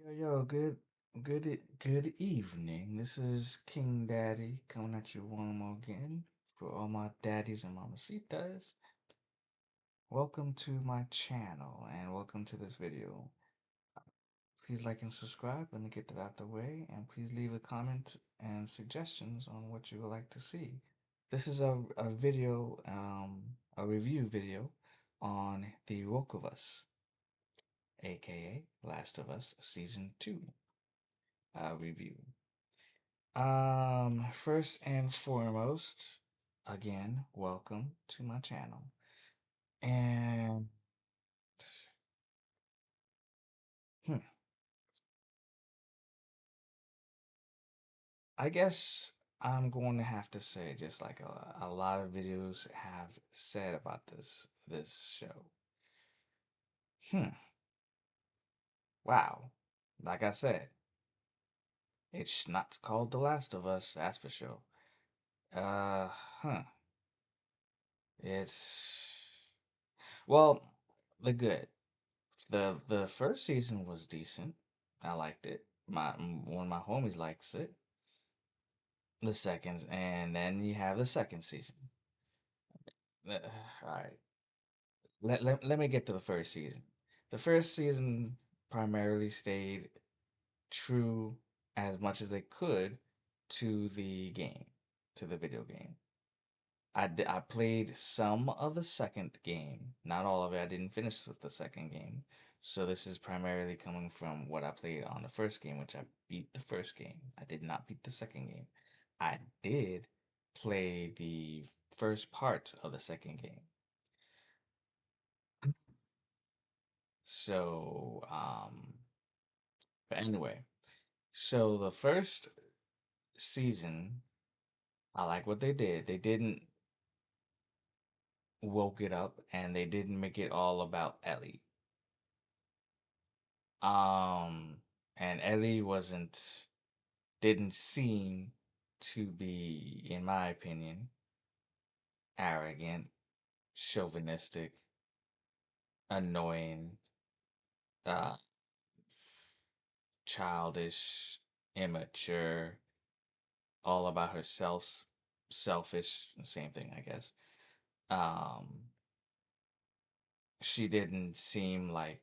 Good evening. This is King Daddy coming at you one more again for all my daddies and mamacitas. Welcome to my channel and welcome to this video. Please like and subscribe. Let me get that out the way, and please leave a comment and suggestions on what you would like to see. This is a video, a review video on The Woke of Us, aka Last of Us Season 2 review. First and foremost, again, welcome to my channel. And hmm, I guess I'm going to have to say, just like a lot of videos have said about this show. Hmm, wow. Like I said, it's not called The Last of Us, that's for sure. Uh, huh. It's well, the good. The first season was decent. I liked it. One of my homies likes it. The second, and then you have the second season. Uh, All right, let me get to the first season. The first season primarily stayed true as much as they could to the game, to the video game. I played some of the second game, not all of it. I didn't finish with the second game. So this is primarily coming from what I played on the first game, which I beat the first game. I did not beat the second game. I did play the first part of the second game. So, but anyway, so the first season, I like what they did. They didn't woke it up and they didn't make it all about Ellie. Um, and Ellie didn't seem to be, in my opinion, arrogant, chauvinistic, annoying, uh, childish, immature, all about herself, selfish, same thing, I guess. Um, she didn't seem like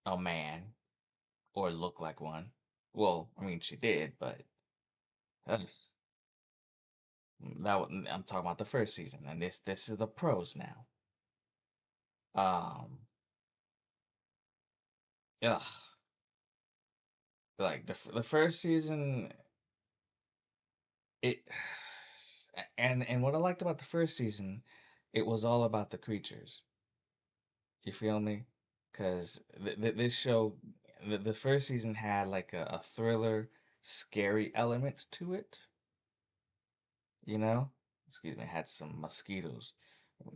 a man or look like one. Well, I mean, she did, but uh, I'm talking about the first season, and this is the pros now. Um, ugh, like the first season, it and what I liked about the first season, it was all about the creatures. You feel me? Because this show, the first season had like a thriller, scary element to it. You know, excuse me, had some mosquitoes.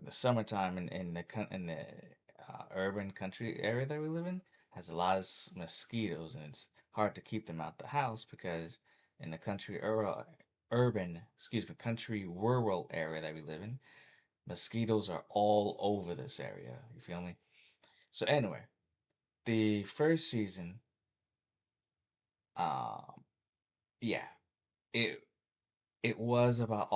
The summertime in the urban country area that we live in has a lot of mosquitoes, and it's hard to keep them out the house because in the country rural area that we live in, mosquitoes are all over this area. You feel me? So anyway, the first season, um, yeah, it it was about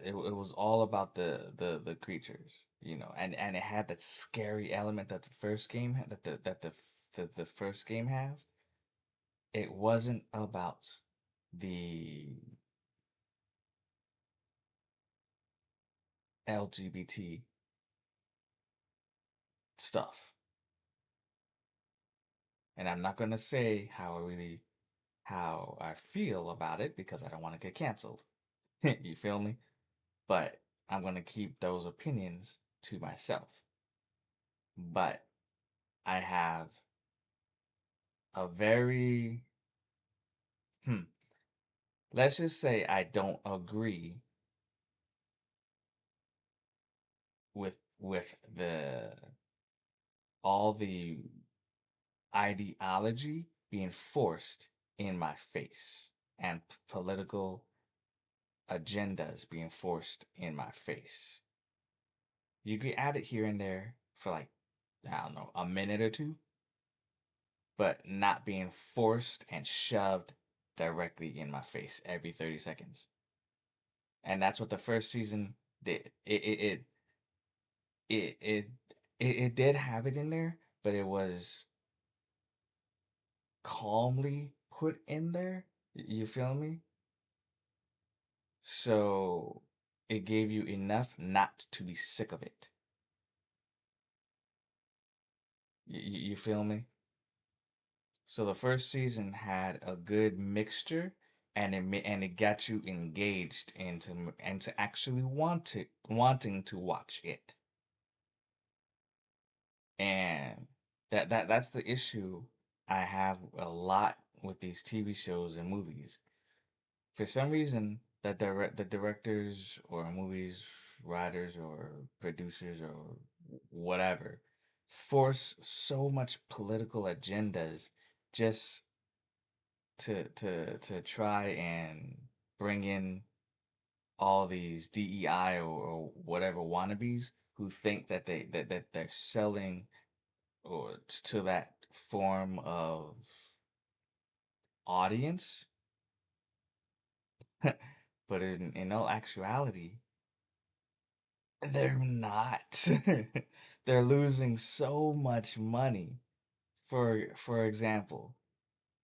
it was all about the creatures, and it had that scary element that the first game had, that the first game have. It wasn't about the LGBT stuff, and I'm not gonna say how I feel about it because I don't want to get canceled. You feel me? But I'm gonna keep those opinions to myself. But I have a very hmm, let's just say I don't agree with the all the ideology being forced in my face and political agendas being forced in my face. You can add it here and there for like, I don't know, a minute or two, but not being forced and shoved directly in my face every 30 seconds. And that's what the first season did. It it it did have it in there, but it was calmly put in there. You feel me? So it gave you enough not to be sick of it. You feel me? So the first season had a good mixture, and it got you engaged into actually wanting to watch it. And that's the issue I have a lot with these TV shows and movies. For some reason, the directors or movies writers or producers or whatever force so much political agendas just to try and bring in all these DEI or whatever wannabes who think that they're selling or to that form of audience, but in all actuality, they're not. They're losing so much money. For example,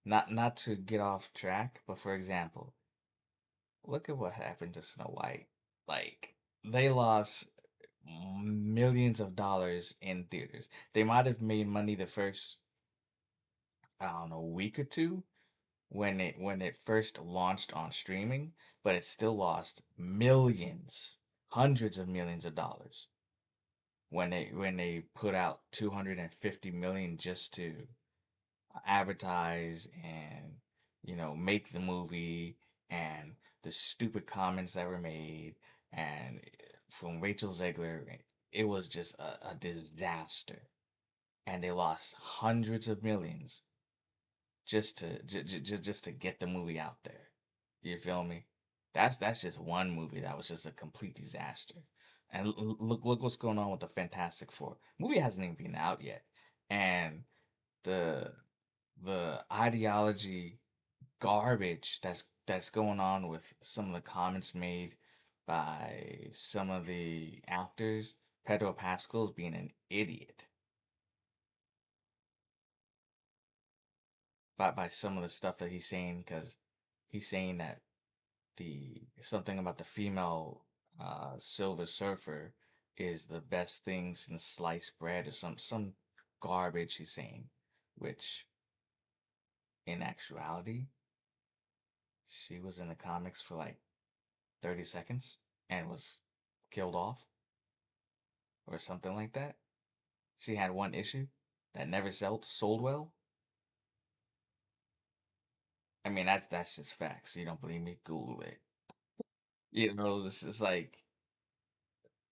not to get off track, but for example, look at what happened to Snow White. Like they lost millions of dollars in theaters. They might have made money the first, I don't know, week or two when it first launched on streaming, but it still lost millions, hundreds of millions of dollars when they put out 250 million just to advertise and make the movie, and the stupid comments that were made and from Rachel Zegler, it was just a disaster, and they lost hundreds of millions just to get the movie out there. You feel me? That's just one movie that was just a complete disaster. And look what's going on with the Fantastic Four. Movie hasn't even been out yet, and the the ideology garbage that's going on with some of the comments made by some of the actors. Pedro Pascal's being an idiot by some of the stuff that he's saying, because he's saying that the something about the female Silver Surfer is the best thing since sliced bread, or some garbage he's saying, which in actuality she was in the comics for like 30 seconds and was killed off or something like that. She had one issue that never sold well. I mean, that's just facts. You don't believe me? Google it. This is like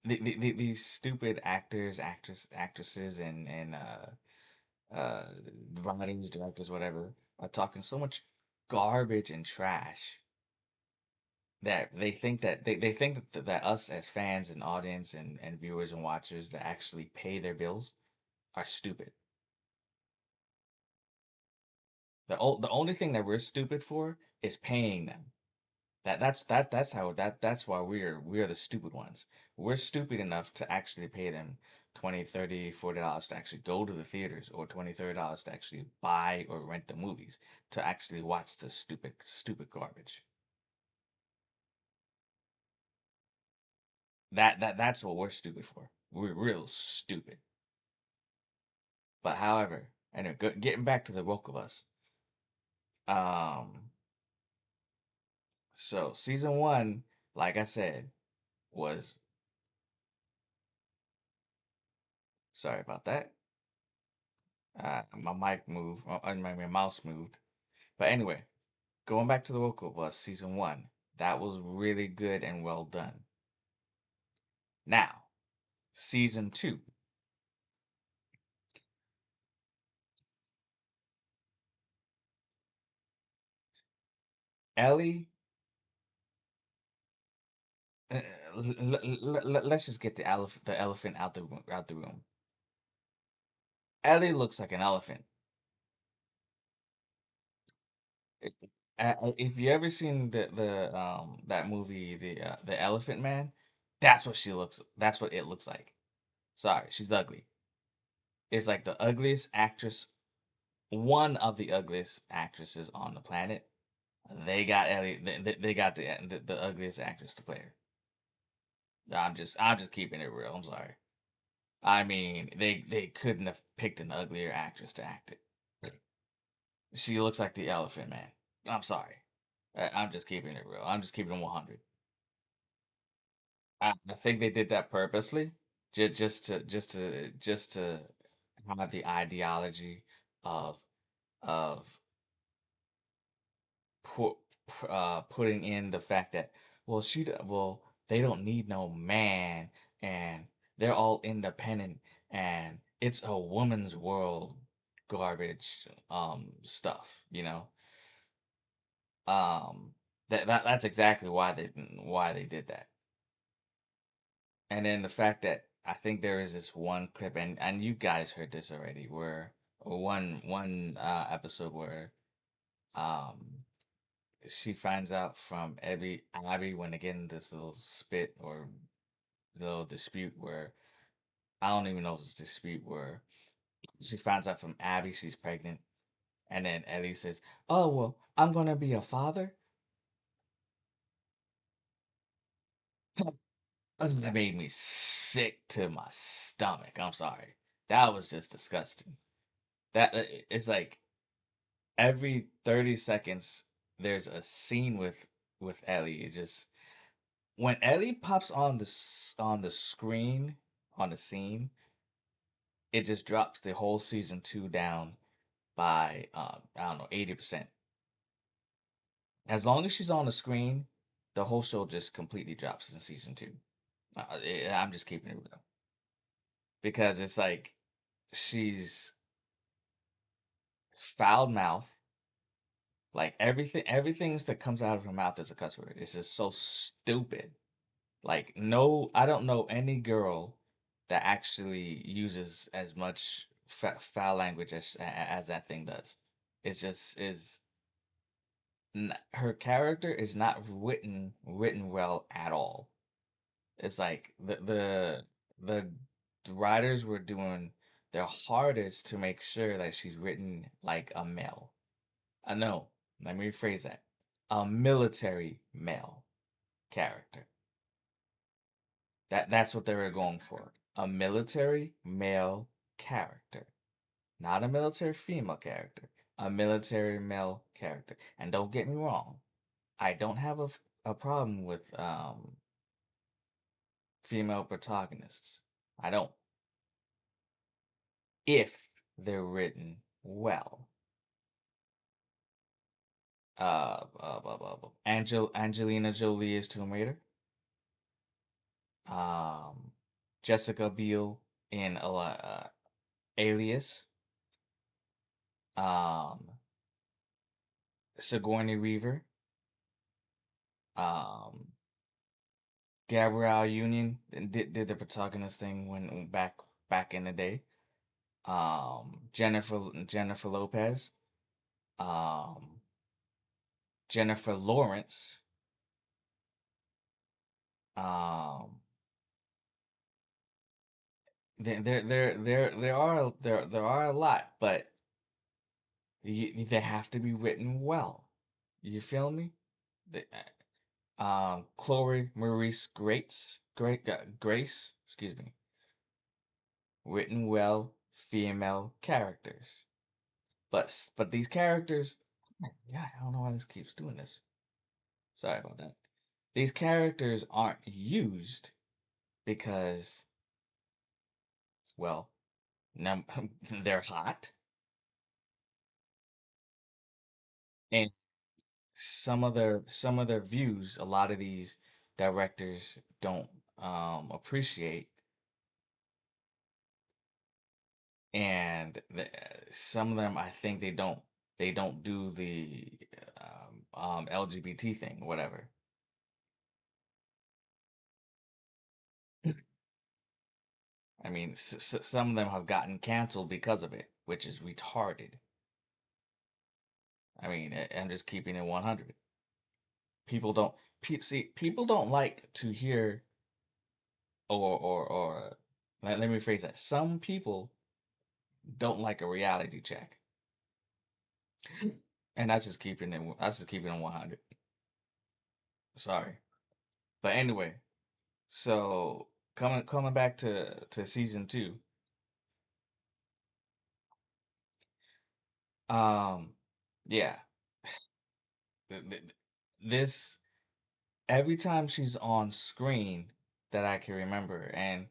these stupid actresses, uh, writers, directors, whatever, are talking so much garbage and trash that they think that us as fans and audience and viewers and watchers that actually pay their bills are stupid. The only thing that we're stupid for is paying them. That's why we're the stupid ones. We're stupid enough to actually pay them 20, 30, $40 to actually go to the theaters, or 20, $30 to actually buy or rent the movies, to actually watch the stupid garbage. That's what we're stupid for. We're real stupid. But however, anyway, getting back to the woke of us. Um, so season one, like I said, was, sorry about that. My mic moved, my mouse moved. But anyway, going back to the Woke of Us season one, that was really good and well done. Now, season two, Ellie. Uh, let's just get the elephant out the room. Ellie looks like an elephant. If you ever seen that movie, the Elephant Man, that's what she looks. That's what it looks like. Sorry, she's ugly. It's like the ugliest actress, one of the ugliest actresses on the planet. They got Ellie. They got the ugliest actress to play her. I'm just keeping it real. I'm sorry. I mean, they couldn't have picked an uglier actress to act it. She looks like the Elephant Man. I'm sorry. I'm just keeping it real. I'm just keeping it 100. I think they did that purposely, just to have the ideology of of put putting in the fact that, well, well, they don't need no man, and they're all independent, and it's a woman's world, garbage stuff. um that's exactly why they did that. And then the fact that I think there is this one clip, and you guys heard this already, where one episode where um she finds out from Abby when they get in this little spit or little dispute where I don't even know if it's a dispute where she finds out from Abby she's pregnant, and then Ellie says, "Oh well, I'm gonna be a father." That made me sick to my stomach. I'm sorry. That was just disgusting. It's like every 30 seconds there's a scene with Ellie. It just when Ellie pops on the screen on the scene, it just drops the whole season 2 down by I don't know, 80%. As long as she's on the screen, the whole show just completely drops in season 2. I'm just keeping it real because it's like she's foul mouth. Like everything that comes out of her mouth is a cuss word. It's just so stupid. Like no, I don't know any girl that actually uses as much foul language as that thing does. It's just is her character is not written well at all. It's like the writers were doing their hardest to make sure that she's written like a male. No, let me rephrase that. A military male character. That's what they were going for. A military male character. Not a military female character. A military male character. And don't get me wrong, I don't have a problem with female protagonists. I don't. If they're written well. Angelina Jolie is Tomb Raider. Um, Jessica Biel in Alias. Um, Sigourney Weaver. Um, Gabrielle Union did the protagonist thing when back in the day. Jennifer Lopez. Um, Jennifer Lawrence. Um, there are a lot, but they have to be written well. You feel me? The, Chloe Maurice Grace, excuse me, written well, female characters. But these characters, yeah, I don't know why this keeps doing this. Sorry about that. These characters aren't used because, well, they're hot, and some of their views, a lot of these directors don't appreciate, and some of them I think they don't do the LGBT thing, whatever. I mean, some of them have gotten canceled because of it, which is retarded. I mean, I'm just keeping it 100. People don't see people don't like to hear or let me rephrase that. Some people don't like a reality check, and that's just keeping it 100. Sorry, but anyway, so coming back to season two, um, yeah, th- th- this every time she's on screen that I can remember, and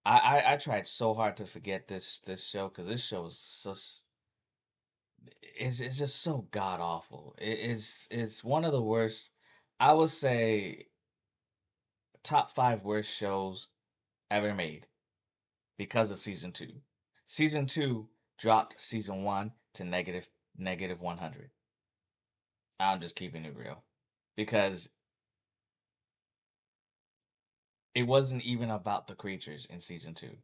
I tried so hard to forget this show because this show is it's just so god awful. It's one of the worst. I would say top five worst shows ever made because of season two. Season two dropped season one to negative 100. I'm just keeping it real because it wasn't even about the creatures in season two.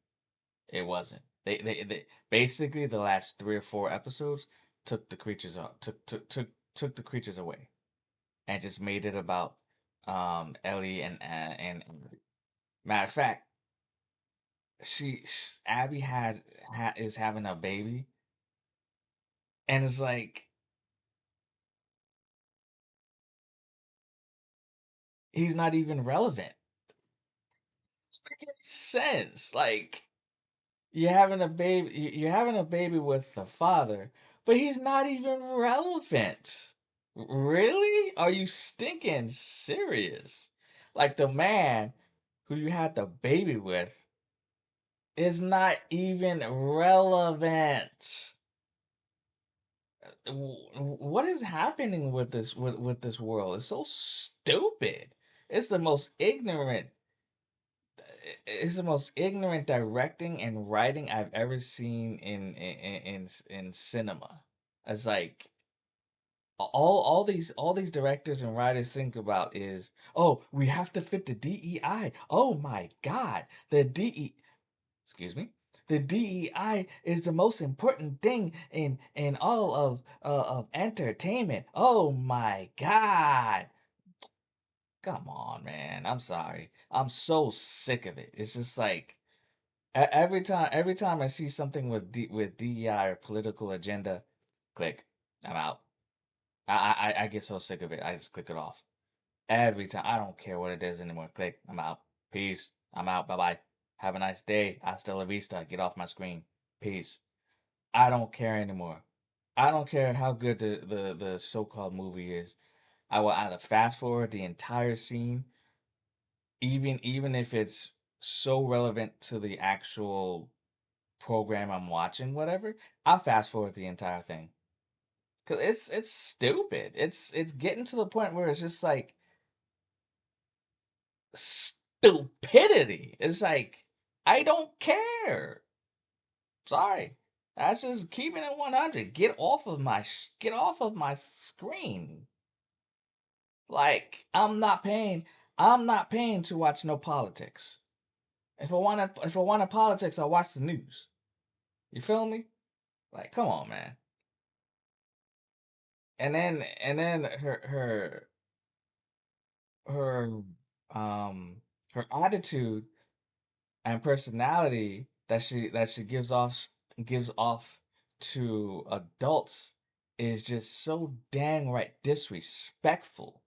It wasn't. They basically the last three or four episodes took the creatures out, took the creatures away, and just made it about Ellie and matter of fact, Abby is having a baby, and it's like he's not even relevant. It's making sense. Like you're having a baby with the father, but he's not even relevant. Really? Are you stinking serious? Like the man who you had the baby with is not even relevant. What is happening with this world? It's so stupid. It's the most ignorant it's the most ignorant directing and writing I've ever seen in cinema. It's like all these directors and writers think about is, oh, we have to fit the DEI. Oh my God, excuse me, the DEI is the most important thing in all of entertainment. Oh my God. Come on, man. I'm sorry. I'm so sick of it. It's just like every time I see something with DEI or political agenda, click. I'm out. I get so sick of it. I just click it off. Every time. I don't care what it is anymore. Click. I'm out. Peace. I'm out. Bye bye. Have a nice day. Hasta la vista. Get off my screen. Peace. I don't care anymore. I don't care how good the so-called movie is. I will either fast forward the entire scene, even if it's so relevant to the actual program I'm watching, whatever. I'll fast forward the entire thing. Cause it's stupid. It's getting to the point where it's just like stupidity. It's like I don't care. Sorry. That's just keeping it 100. Get off of my screen. Like I'm not paying to watch no politics. If I wanted politics, I watch the news. You feel me? Like come on, man. And then her um her attitude and personality that she gives off to adults is just so dang right disrespectful.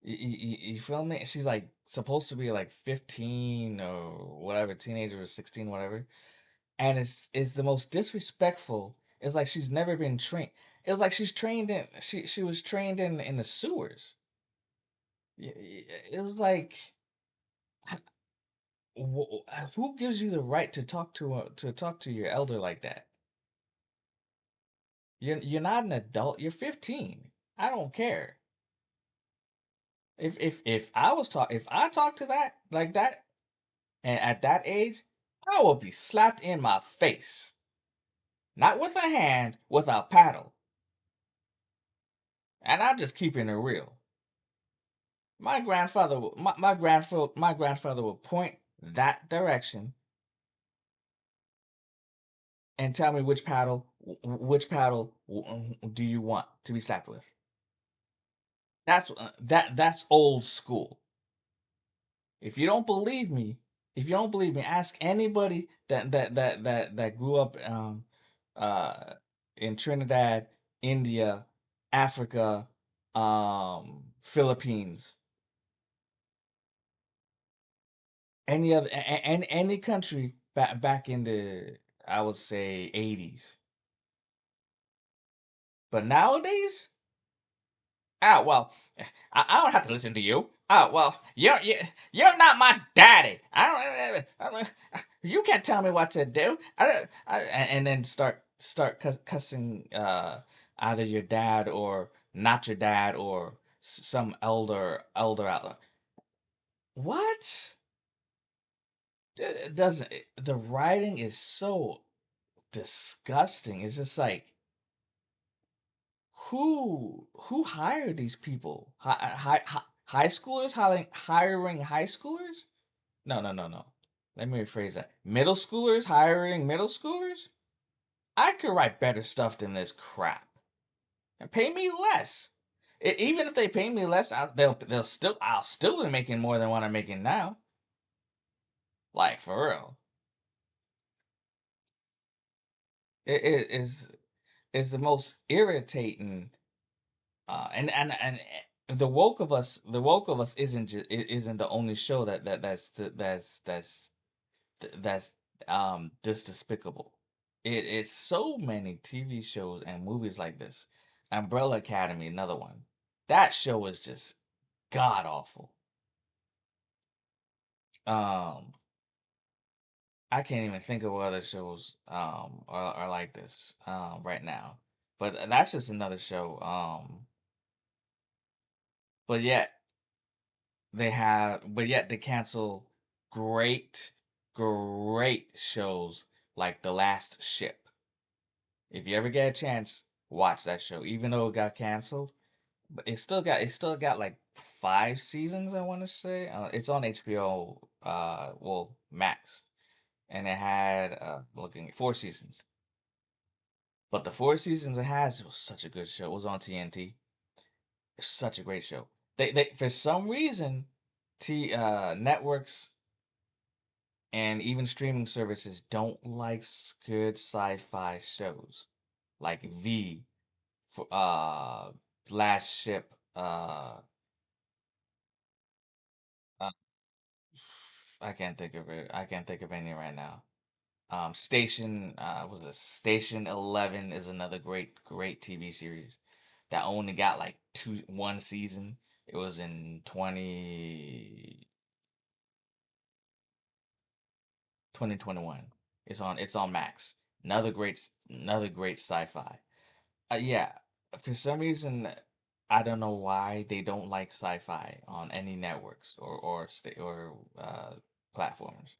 You feel me? She's like supposed to be like 15 or whatever, teenager or 16, whatever. And it's the most disrespectful. It's like she's never been trained. It's like she was trained in the sewers. It was like who gives you the right to talk to your elder like that? You're not an adult. You're 15. I don't care. If if I talk to that like that and at that age, I will be slapped in my face. Not with a hand, with a paddle. And I'm just keeping it real. My grandfather will point that direction and tell me which paddle do you want to be slapped with? That's old school. If you don't believe me, ask anybody that grew up uh in Trinidad, India, Africa, Philippines, any country back in the, I would say, 80s. But nowadays, well, I don't have to listen to you. Well, you're not my daddy. I don't, you can't tell me what to do. And then start cussing either your dad or not your dad or some elder out. What? It doesn't the writing is so disgusting. It's just like, who hired these people? High schoolers hiring high schoolers? No, no, no, no. Let me rephrase that. Middle schoolers hiring middle schoolers? I could write better stuff than this crap. And pay me less. Even if they pay me less, I'll still be making more than what I'm making now. Like, for real. It is the most irritating. And the woke of us isn't the only show that's this despicable. It's so many TV shows and movies like this. Umbrella Academy, another one. That show is just god awful. Um, I can't even think of what other shows are like this right now. But that's just another show. But yet but yet they cancel great, great shows like The Last Ship. If you ever get a chance, watch that show. Even though it got canceled, but it still got like 5 seasons, I want to say. It's on HBO, well, Max, and it had looking at 4 seasons. But the 4 seasons it has, it was such a good show. It was on TNT. It's such a great show. They for some reason, T networks and even streaming services don't like good sci-fi shows like V, for Last Ship, uh I can't think of it. I can't think of any right now. Was it Station 11 is another great TV series that only got like 1 season. It was in 2021. It's on Max. Another great sci-fi. Yeah, for some reason, I don't know why they don't like sci-fi on any networks or platforms.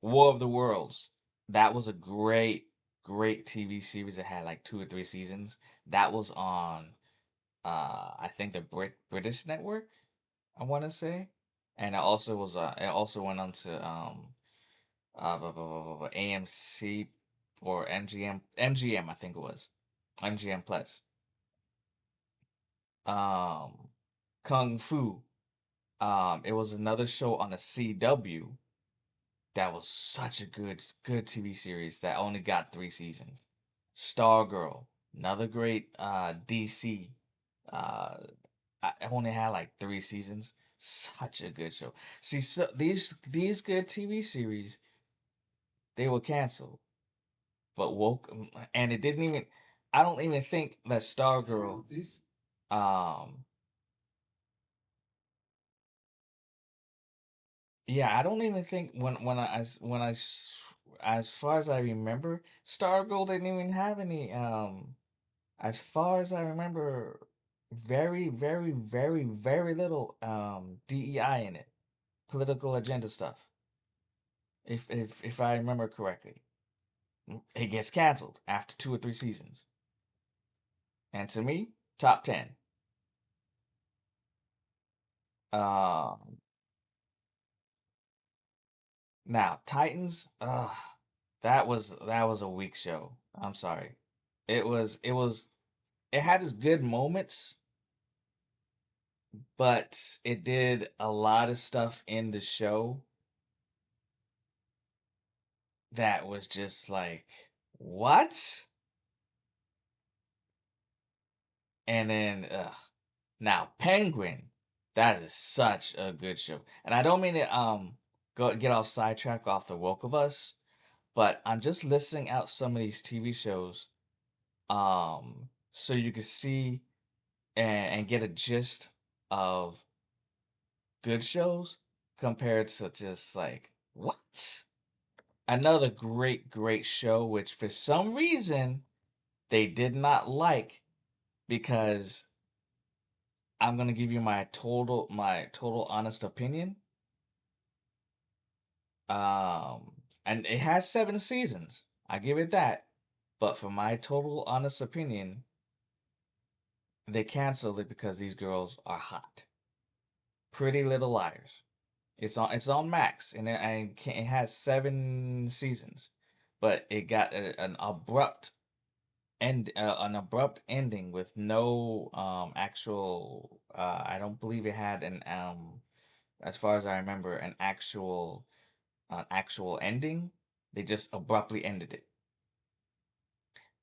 War of the Worlds. That was a great TV series that had like 2 or 3 seasons. That was on I think the British network, I want to say. And it also went on to AMC or MGM, I think it was. MGM Plus. Um, Kung Fu. It was another show on the CW that was such a good TV series that only got 3 seasons. Stargirl, another great DC. Uh, I only had like 3 seasons. Such a good show. See, so these good TV series, they were canceled, but woke, and it didn't even. I don't even think that Stargirl. Um, yeah, I don't even think as far as I remember, Stargirl didn't even have any. As far as I remember, very, very, very, very little DEI in it, political agenda stuff. If I remember correctly, it gets canceled after 2 or 3 seasons. And to me, top 10. Um, Now Titans. Ugh. that was a weak show. I'm sorry. It had its good moments, but it did a lot of stuff in the show that was just like, what? And then now Penguin, that is such a good show. And I don't mean to go get off sidetrack off the woke of us, but I'm just listing out some of these TV shows so you can see and get a gist of good shows compared to just like what? Another great show which for some reason they did not like because I'm gonna give you my total honest opinion. And it has 7 seasons. I give it that. But for my total honest opinion, they canceled it because these girls are hot. Pretty Little Liars. It's on Max and it has 7 seasons, but it got an abrupt ending with no actual. I don't believe it had an as far as I remember an actual ending. They just abruptly ended it,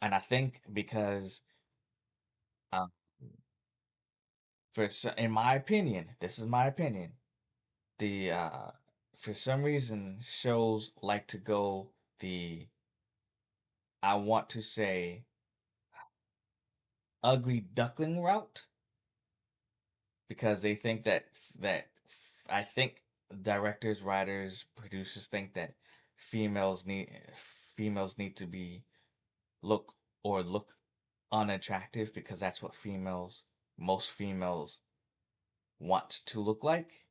and I think because um, in my opinion, this is my opinion, the for some reason shows like to go the I want to say ugly duckling route because they think that I think directors, writers, producers think that females need to be look look unattractive because that's what most females want to look like,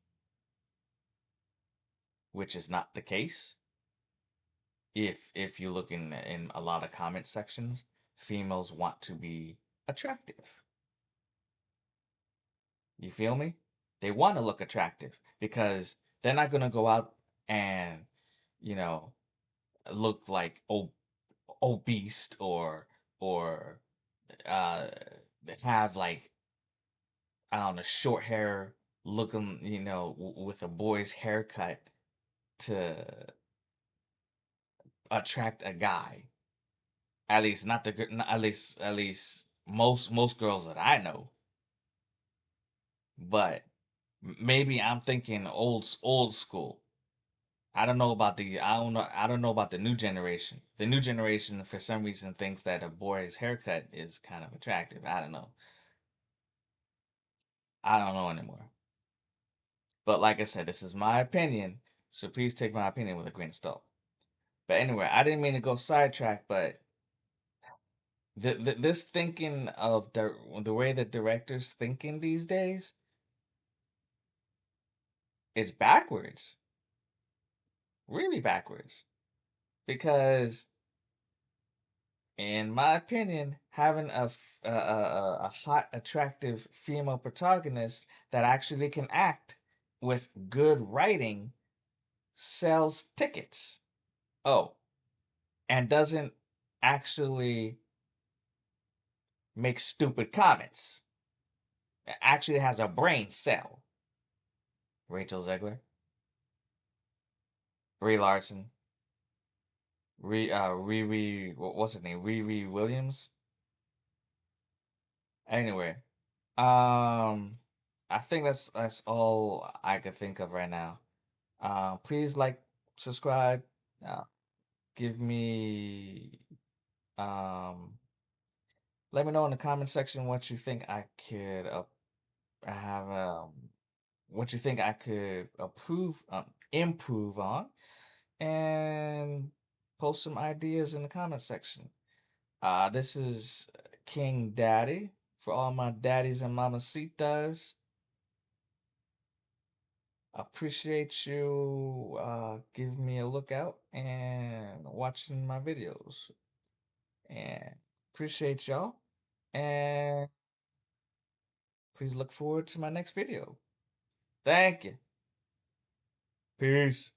which is not the case. If you look in a lot of comment sections, females want to be attractive. You feel me? They want to look attractive because they're not gonna go out and you know look like obese or uh have like I don't know short hair looking with a boy's haircut to attract a guy. At least not the at least most girls that I know. But maybe I'm thinking old school. I don't know about the new generation. The new generation for some reason thinks that a boy's haircut is kind of attractive. I don't know. I don't know anymore. But like I said, this is my opinion, so please take my opinion with a grain of salt. But anyway, I didn't mean to go sidetrack, but this thinking of the way that directors thinking these days is backwards, really backwards. Because in my opinion, having a hot, attractive female protagonist that actually can act with good writing sells tickets. Oh, and doesn't actually make stupid comments. It actually has a brain cell. Rachel Zegler, Brie Larson, what's her name? Riri Williams. Anyway, um, I think that's all I can think of right now. Please like, subscribe, uh, give me, um, let me know in the comment section what you think I could have, what you think I could improve on, and post some ideas in the comment section. This is King Daddy for all my daddies and mamacitas. Appreciate you giving me a lookout and watching my videos. And appreciate y'all. And please look forward to my next video. Thank you. Peace.